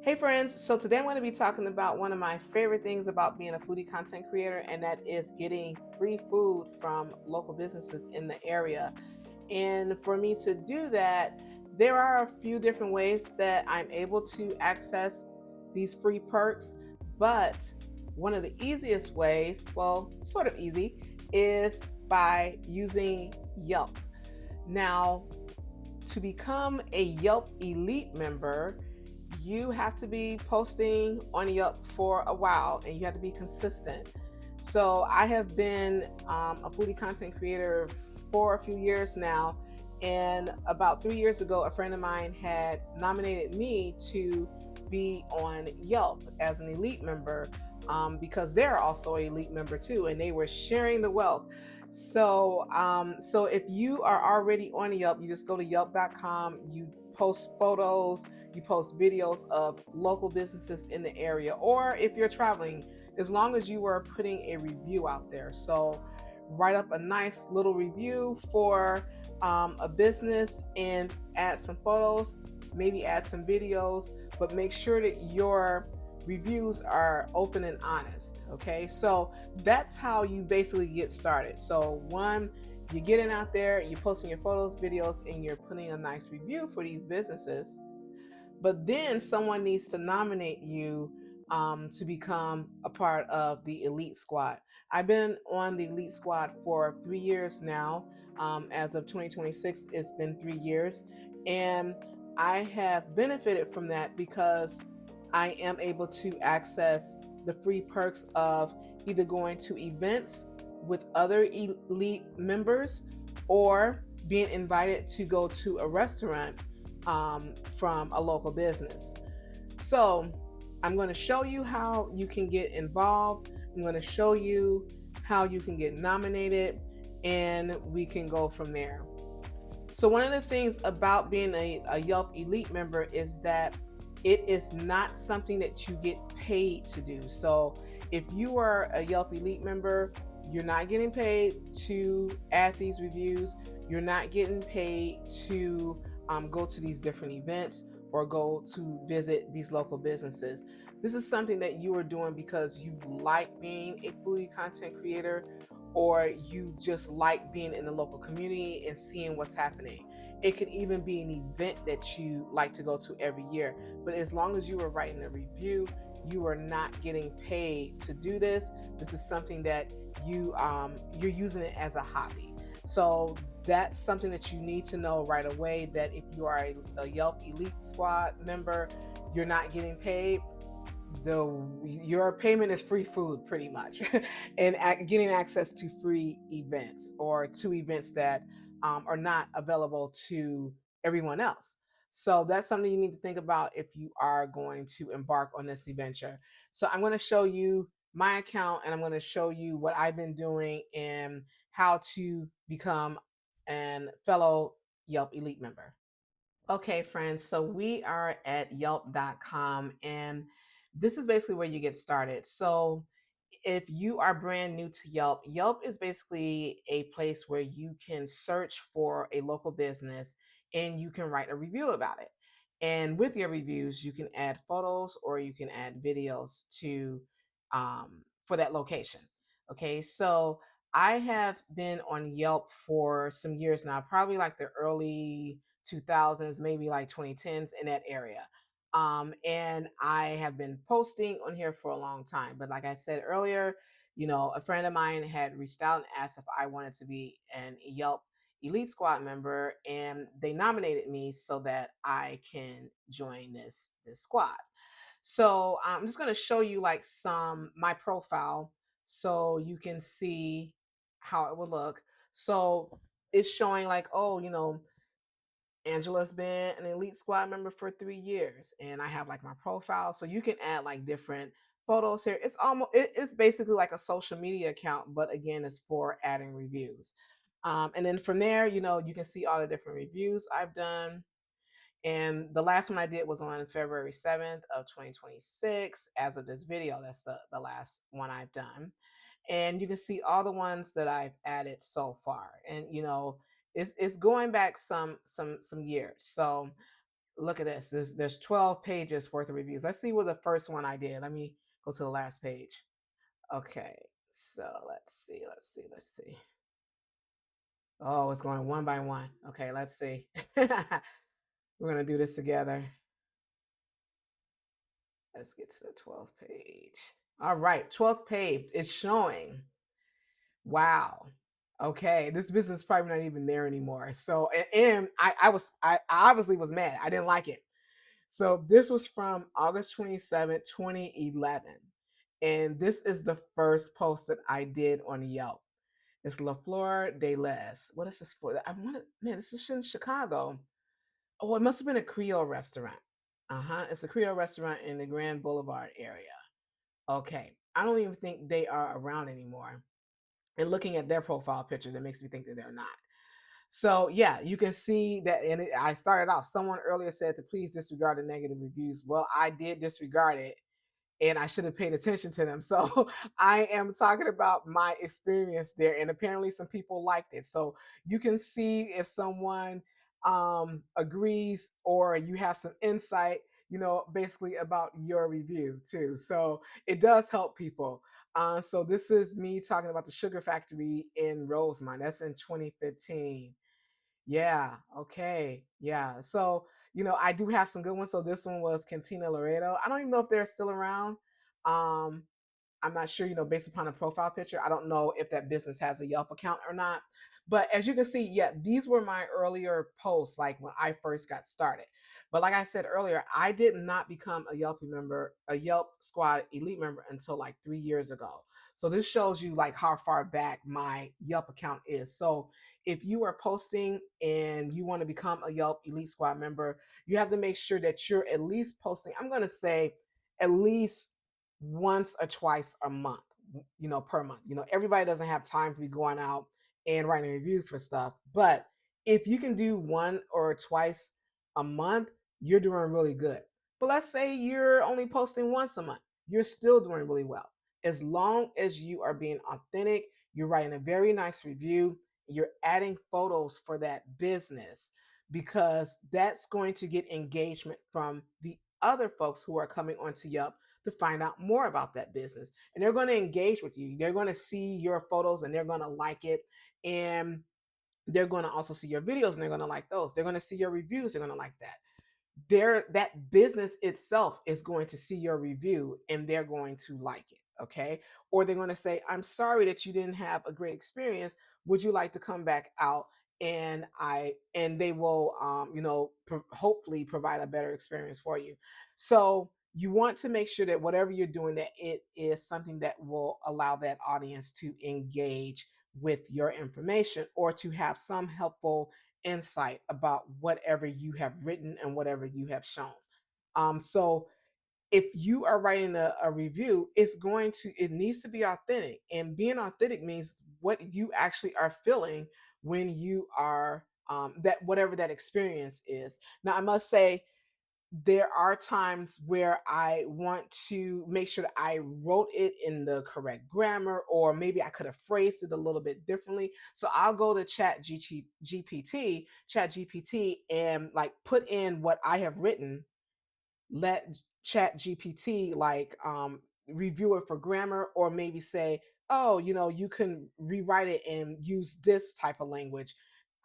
Hey friends, so today I'm going to be talking about one of my favorite things about being a foodie content creator, and that is getting free food from local businesses in the area. And for me to do that, there are a few different ways that I'm able to access these free perks, but one of the easiest ways, well, sort of easy, is by using Yelp. Now, to become a Yelp Elite member, you have to be posting on Yelp for a while and you have to be consistent. So I have been a foodie content creator for a few years now. And about 3 years ago, a friend of mine had nominated me to be on Yelp as an elite member, because they're also an elite member too, and they were sharing the wealth. So if you are already on Yelp, you just go to yelp.com, you post photos, you post videos of local businesses in the area, or if you're traveling, as long as you are putting a review out there. So write up a nice little review for a business and add some photos, maybe add some videos, but make sure that your reviews are open and honest. Okay, so that's how you basically get started. So one, you're getting out there, you're posting your photos, videos, and you're putting a nice review for these businesses. But then someone needs to nominate you to become a part of the Elite Squad. I've been on the Elite Squad for 3 years now. As of 2026, it's been 3 years. And I have benefited from that because I am able to access the free perks of either going to events with other elite members or being invited to go to a restaurant from a local business. So, I'm going to show you how you can get involved. I'm going to show you how you can get nominated, and we can go from there. So, one of the things about being a Yelp Elite member is that it is not something that you get paid to do. So, if you are a Yelp Elite member, you're not getting paid to add these reviews. You're not getting paid to go to these different events or go to visit these local businesses. This is something that you are doing because you like being a foodie content creator, or you just like being in the local community and seeing what's happening. It could even be an event that you like to go to every year. But as long as you are writing a review, you are not getting paid to do this. This is something that you're using it as a hobby. So that's something that you need to know right away, that if you are a Yelp Elite Squad member, you're not getting paid. Your payment is free food pretty much, and getting access to free events, or to events that are not available to everyone else. So that's something you need to think about if you are going to embark on this adventure. So I'm going to show you my account, and I'm going to show you what I've been doing and how to become an fellow Yelp Elite member. Okay, friends, so we are at yelp.com, and this is basically where you get started. So if you are brand new to Yelp, Yelp is basically a place where you can search for a local business and you can write a review about it. And with your reviews, you can add photos or you can add videos to for that location. Okay, so I have been on Yelp for some years now, probably like the early 2000s, maybe like 2010s, in that area. And I have been posting on here for a long time. But like I said earlier, a friend of mine had reached out and asked if I wanted to be an Yelp Elite Squad member, and they nominated me so that I can join this squad. So I'm just going to show you like my profile so you can see how it would look. So it's showing like, oh, Angela's been an Elite Squad member for 3 years, and I have like my profile, so you can add like different photos here. It's basically like a social media account, but again, it's for adding reviews. And then from there, you can see all the different reviews I've done. And the last one I did was on February 7th of 2026. As of this video, that's the last one I've done. And you can see all the ones that I've added so far. And it's going back some years. So Look at this. There's 12 pages worth of reviews. Let's see what the first one I did. Let me go to the last page. Okay, so let's see. Oh, it's going one by one. Okay, let's see. We're gonna do this together. Let's get to the 12th page. All right, 12th page is showing. Wow. Okay, this business is probably not even there anymore. So, and I obviously was mad. I didn't like it. So this was from August 27th, 2011. And this is the first post that I did on Yelp. It's La Flor de Les. What is this for? I want to, man, this is in Chicago. Oh, it must have been a Creole restaurant. Uh-huh. It's a Creole restaurant in the Grand Boulevard area. Okay. I don't even think they are around anymore. And looking at their profile picture, that makes me think that they're not. So yeah, you can see that. And I started off. Someone earlier said to please disregard the negative reviews. Well, I did disregard it, and I should have paid attention to them. So I am talking about my experience there, and apparently some people liked it. So you can see if someone agrees or you have some insight, basically about your review too. So it does help people. So this is me talking about the sugar factory in Rosemont. That's in 2015. Yeah. Okay. Yeah. So, I do have some good ones. So this one was Cantina Laredo. I don't even know if they're still around. Um, I'm not sure, based upon the profile picture, I don't know if that business has a Yelp account or not. But as you can see, yeah, these were my earlier posts, like when I first got started. But like I said earlier, I did not become a Yelp member, a Yelp Squad Elite member until like 3 years ago. So this shows you like how far back my Yelp account is. So if you are posting and you want to become a Yelp Elite Squad member, you have to make sure that you're at least posting, I'm going to say at least once or twice a month, per month. Everybody doesn't have time to be going out and writing reviews for stuff. But if you can do one or twice a month, you're doing really good. But let's say you're only posting once a month, you're still doing really well. As long as you are being authentic, you're writing a very nice review, you're adding photos for that business, because that's going to get engagement from the other folks who are coming onto Yelp to find out more about that business. And they're going to engage with you. They're going to see your photos and they're going to like it. And they're going to also see your videos and they're going to like those. They're going to see your reviews. They're going to like that. That business itself is going to see your review and they're going to like it. Okay. Or they're going to say, I'm sorry that you didn't have a great experience. Would you like to come back out? And they will hopefully provide a better experience for you. So you want to make sure that whatever you're doing, that it is something that will allow that audience to engage with your information or to have some helpful insight about whatever you have written and whatever you have shown. So if you are writing a review, it needs to be authentic. And being authentic means what you actually are feeling when you are that whatever that experience is. Now, I must say, there are times where I want to make sure that I wrote it in the correct grammar, or maybe I could have phrased it a little bit differently. So I'll go to Chat GPT, and like put in what I have written, let Chat GPT review it for grammar, or maybe say, oh, you can rewrite it and use this type of language.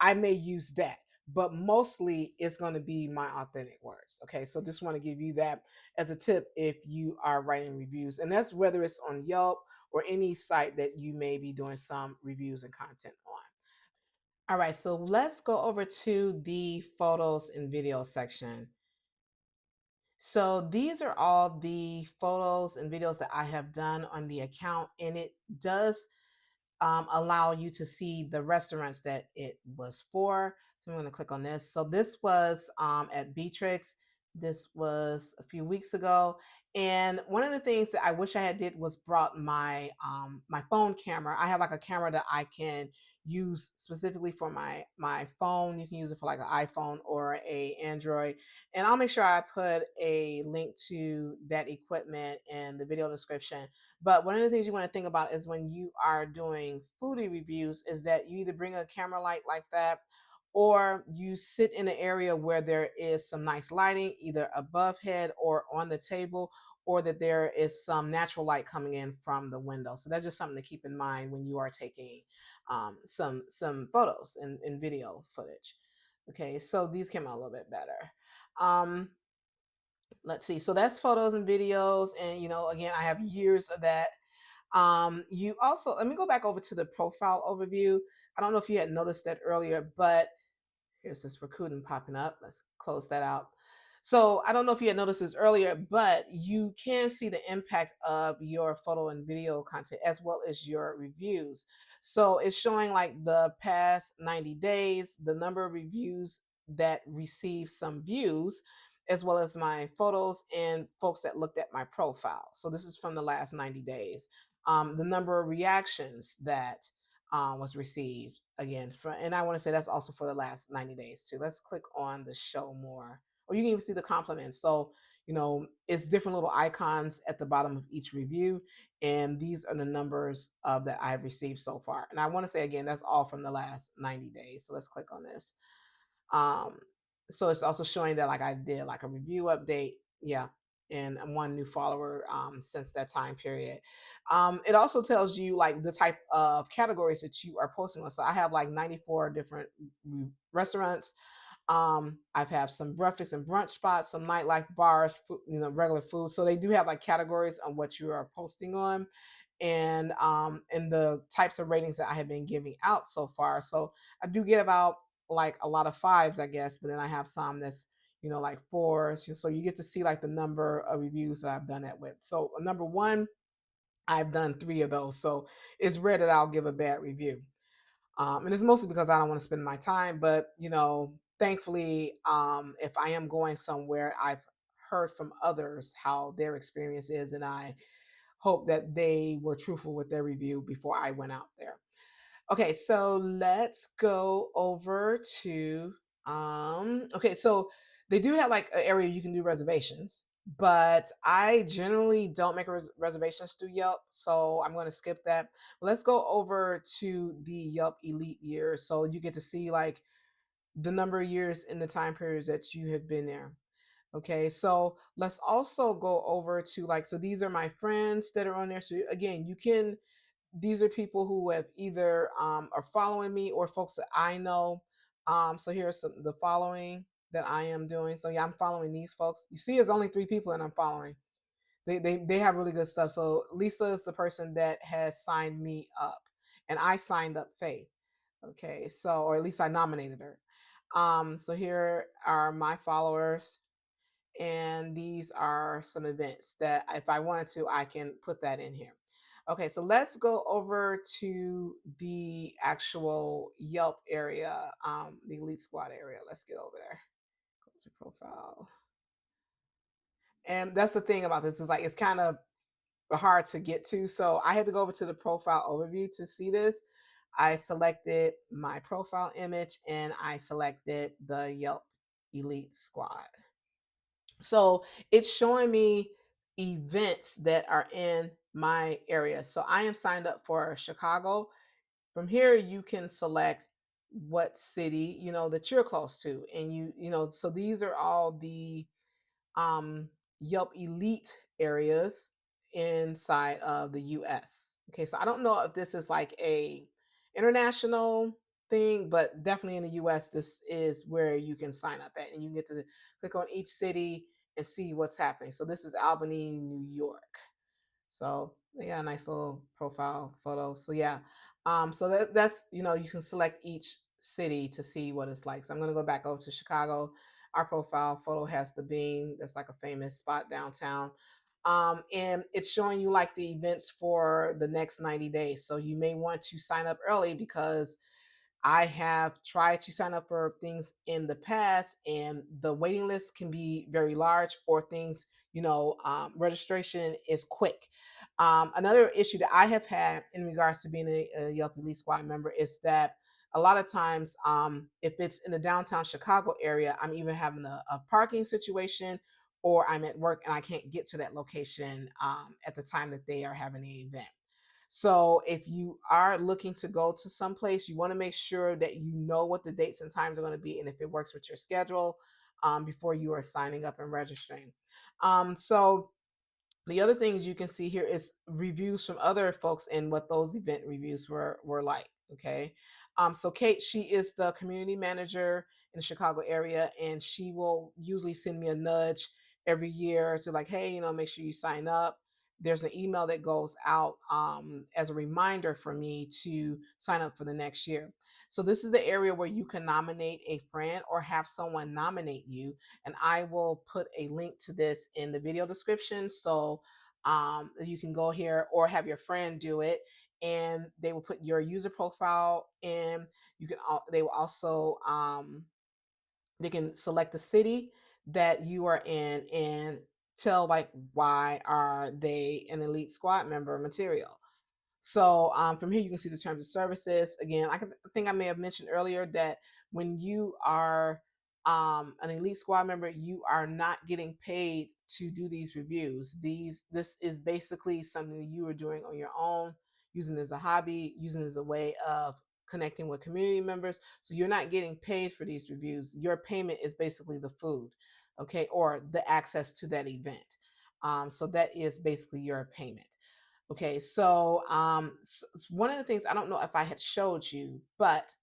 I may use that, but mostly it's going to be my authentic words. Okay, so just want to give you that as a tip if you are writing reviews, and that's whether it's on Yelp or any site that you may be doing some reviews and content on. All right, so let's go over to the photos and video section. So these are all the photos and videos that I have done on the account, and it does allow you to see the restaurants that it was for. So I'm going to click on this. So this was at Beatrix. This was a few weeks ago. And one of the things that I wish I had did was brought my phone camera. I have like a camera that I can use specifically for my phone. You can use it for like an iPhone or a Android. And I'll make sure I put a link to that equipment in the video description. But one of the things you want to think about is when you are doing foodie reviews is that you either bring a camera light like that, or you sit in an area where there is some nice lighting, either above head or on the table, or that there is some natural light coming in from the window. So that's just something to keep in mind when you are taking some photos and video footage. Okay, so these came out a little bit better. Um, let's see. So that's photos and videos, and again, I have years of that. You also, let me go back over to the profile overview. I don't know if you had noticed that earlier, but here's this recruiting popping up. Let's close that out. So I don't know if you had noticed this earlier, but you can see the impact of your photo and video content as well as your reviews. So it's showing like the past 90 days, the number of reviews that received some views, as well as my photos and folks that looked at my profile. So this is from the last 90 days. The number of reactions that was received again and I want to say that's also for the last 90 days too. Let's click on the show more, or you can even see the compliments. So it's different little icons at the bottom of each review, and these are the numbers of that I've received so far. And I want to say again, that's all from the last 90 days. So let's click on this. um so it's also showing that like I did like a review update, yeah, and one new follower since that time period. It also tells you like the type of categories that you are posting on. So I have like 94 different restaurants. I've had some breakfast and brunch spots, some nightlife bars, food, regular food. So they do have like categories on what you are posting on, and the types of ratings that I have been giving out so far. So I do give out like a lot of fives, I guess, but then I have some that's like fours. So you get to see like the number of reviews that I've done that with. So number one, I've done 3 of those. So it's rare that I'll give a bad review. And it's mostly because I don't want to spend my time. But thankfully, if I am going somewhere, I've heard from others how their experience is, and I hope that they were truthful with their review before I went out there. Okay, so let's go over to okay, so they do have like an area you can do reservations, but I generally don't make reservations through Yelp, so I'm going to skip that. Let's go over to the Yelp Elite years, so you get to see like the number of years in the time periods that you have been there. Okay, so let's also go over to like, so these are my friends that are on there. So again, these are people who have either are following me or folks that I know. So here's the following that I am doing. So yeah, I'm following these folks. You see, it's only 3 people that I'm following. They have really good stuff. So Lisa is the person that has signed me up, and I signed up Faith. Okay, so or at least I nominated her. So here are my followers, and these are some events that if I wanted to, I can put that in here. Okay, so let's go over to the actual Yelp area, the Elite Squad area. Let's get over there. Go to profile. And that's the thing about this is like it's kind of hard to get to. So I had to go over to the profile overview to see this. I selected my profile image and I selected the Yelp Elite Squad. So it's showing me events that are in my area. So I am signed up for Chicago. From here, you can select what city that you're close to, and so these are all the um, Yelp Elite areas inside of the US. Okay, so I don't know if this is like a international thing, but definitely in the US, this is where you can sign up at, and you get to click on each city and see what's happening. So this is Albany, New York. So they got a nice little profile photo. So yeah, so that's you can select each city to see what it's like. So I'm gonna go back over to Chicago. Our profile photo has the bean. That's like a famous spot downtown. And it's showing you like the events for the next 90 days. So you may want to sign up early because I have tried to sign up for things in the past, and the waiting list can be very large, or things, registration is quick. Another issue that I have had in regards to being a Yelp Elite Squad member is that a lot of times, if it's in the downtown Chicago area, I'm even having a parking situation, or I'm at work and I can't get to that location at the time that they are having the event. So if you are looking to go to some place, you want to make sure that you know what the dates and times are going to be and if it works with your schedule before you are signing up and registering. So the other things you can see here is reviews from other folks and what those event reviews were like. Okay. So Kate, she is the community manager in the Chicago area, and she will usually send me a nudge every year to like, hey, make sure you sign up. There's an email that goes out as a reminder for me to sign up for the next year. So this is the area where you can nominate a friend or have someone nominate you, and I will put a link to this in the video description. So you can go here or have your friend do it, and they will put your user profile in. They will also they can select the city that you are in and tell like why are they an elite squad member material. So from here, you can see the terms of services. Again, I think I may have mentioned earlier that when you are an elite squad member, you are not getting paid to do these reviews. This is basically something that you are doing on your own, using as a hobby, using as a way of connecting with community members. So you're not getting paid for these reviews. Your payment is basically the food, okay, or the access to that event. So that is basically your payment. Okay, so one of the things, I don't know if I had showed you, but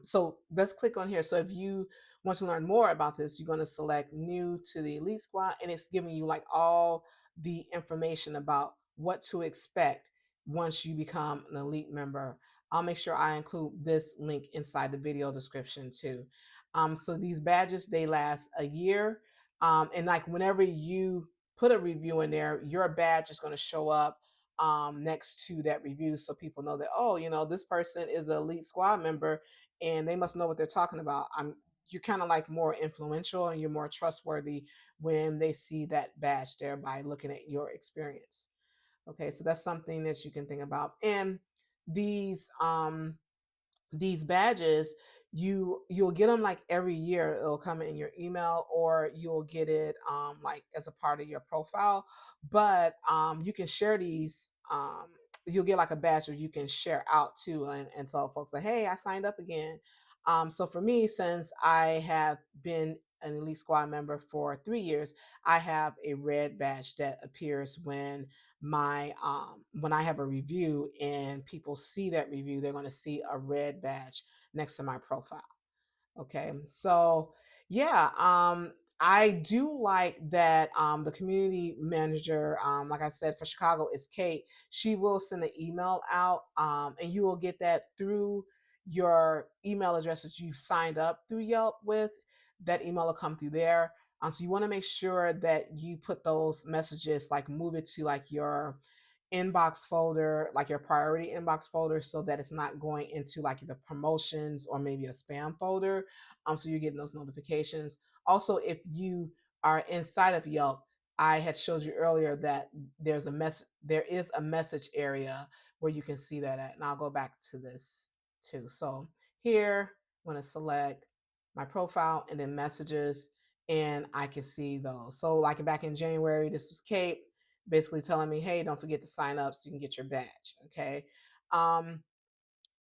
so let's click on here. So if you want to learn more about this, you're going to select new to the Elite Squad, and it's giving you like all the information about what to expect once you become an elite member. I'll make sure I include this link inside the video description too. So these badges, they last a year, and like whenever you put a review in there, your badge is going to show up next to that review, so people know that, oh, this person is an elite squad member and they must know what they're talking about. You're kind of like more influential and you're more trustworthy when they see that badge there by looking at your experience. Okay, so that's something that you can think about. And these these badges, you'll get them like every year. It'll come in your email, or you'll get it like as a part of your profile. But you can share these. You'll get like a badge where you can share out too, and tell folks like, hey, I signed up again. So for me, since I have been an elite squad member for 3 years, I have a red badge that appears when I have a review and people see that review. They're going to see a red badge next to my profile. Okay, so yeah, I do like that the community manager, like I said, for Chicago is Kate. She will send an email out, and you will get that through your email address that you've signed up through Yelp with. That email will come through there. So you want to make sure that you put those messages, like move it to like your inbox folder, like your priority inbox folder, so that it's not going into like the promotions or maybe a spam folder. So you're getting those notifications. Also, if you are inside of Yelp, I had showed you earlier that there is a message area where you can see that at. And I'll go back to this too. So here, I'm going to select my profile and then messages, and I can see those. So like back in January, this was Kate basically telling me, hey, don't forget to sign up so you can get your badge. Okay. Um,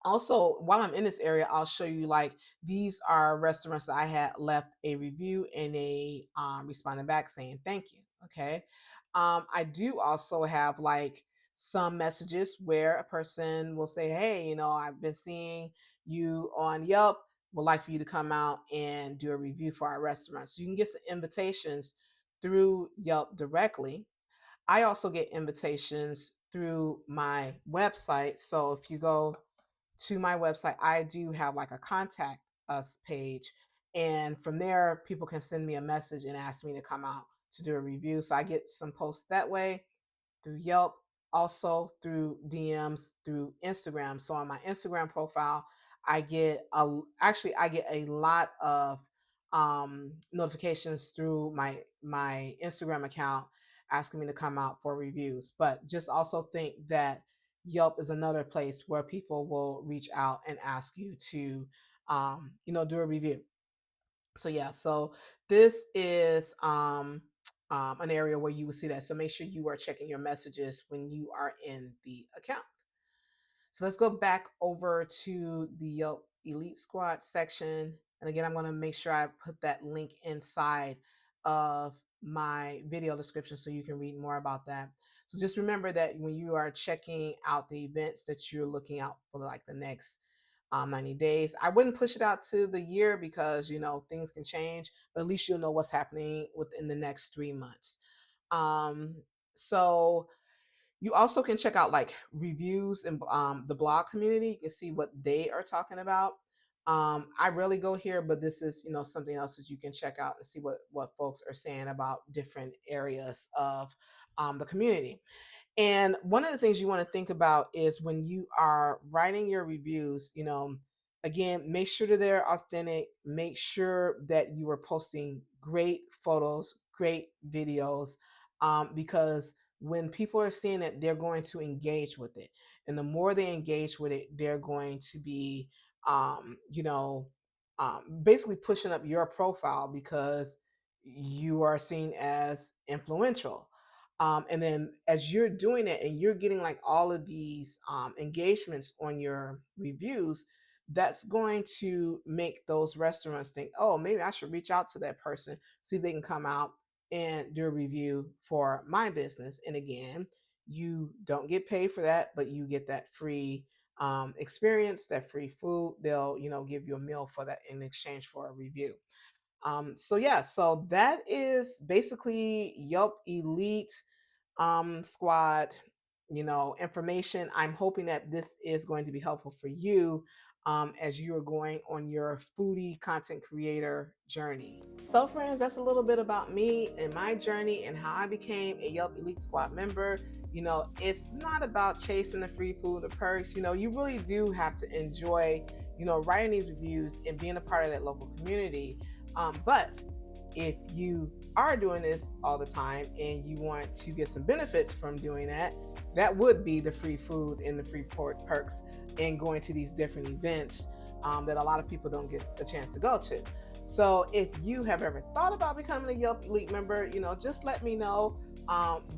Also, while I'm in this area, I'll show you like these are restaurants that I had left a review and a responding back saying thank you. Okay. I do also have like some messages where a person will say, hey, I've been seeing you on Yelp, would like for you to come out and do a review for our restaurant. So you can get some invitations through Yelp directly. I also get invitations through my website. So if you go to my website, I do have like a contact us page. And from there, people can send me a message and ask me to come out to do a review. So I get some posts that way through Yelp, also through DMs through Instagram. So on my Instagram profile, I get a lot of notifications through my Instagram account asking me to come out for reviews. But just also think that Yelp is another place where people will reach out and ask you to do a review. So yeah, so this is an area where you will see that. So make sure you are checking your messages when you are in the account. So let's go back over to the Yelp Elite Squad section. And again, I'm going to make sure I put that link inside of my video description so you can read more about that. So just remember that when you are checking out the events that you're looking out for, like the next 90 days, I wouldn't push it out to the year because, you know, things can change, but at least you'll know what's happening within the next 3 months. Um, so you also can check out like reviews and the blog community. You can see what they are talking about. I rarely go here, but this is, you know, something else that you can check out and see what folks are saying about different areas of the community. And one of the things you want to think about is when you are writing your reviews, you know, again, make sure that they're authentic. Make sure that you are posting great photos, great videos, because when people are seeing it, they're going to engage with it. And the more they engage with it, they're going to be, you know, basically pushing up your profile because you are seen as influential. And then as you're doing it and you're getting like all of these engagements on your reviews, that's going to make those restaurants think, oh, maybe I should reach out to that person, see if they can come out and do a review for my business. And again, you don't get paid for that, but you get that free experience, that free food. They'll, you know, give you a meal for that in exchange for a review. So yeah, so that is basically Yelp Elite Squad, you know, information. I'm hoping that this is going to be helpful for you as you are going on your foodie content creator journey. So friends, that's a little bit about me and my journey and how I became a Yelp Elite Squad member. You know, it's not about chasing the free food or perks. You know, you really do have to enjoy, you know, writing these reviews and being a part of that local community. But if you are doing this all the time and you want to get some benefits from doing that, that would be the free food and the free perks and going to these different events that a lot of people don't get the chance to go to. So if you have ever thought about becoming a Yelp Elite member, you know, just let me know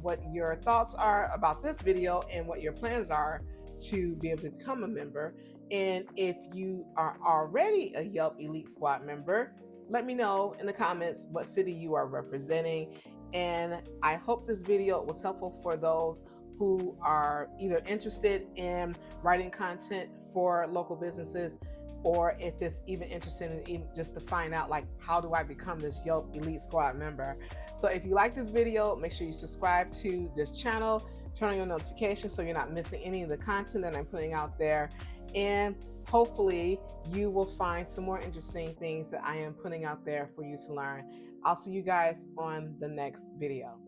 what your thoughts are about this video and what your plans are to be able to become a member. And if you are already a Yelp Elite Squad member, let me know in the comments what city you are representing. And I hope this video was helpful for those who are either interested in writing content for local businesses, or if it's even interested in even just to find out like, how do I become this Yelp Elite Squad member? So if you like this video, make sure you subscribe to this channel, turn on your notifications so you're not missing any of the content that I'm putting out there. And hopefully you will find some more interesting things that I am putting out there for you to learn. I'll see you guys on the next video.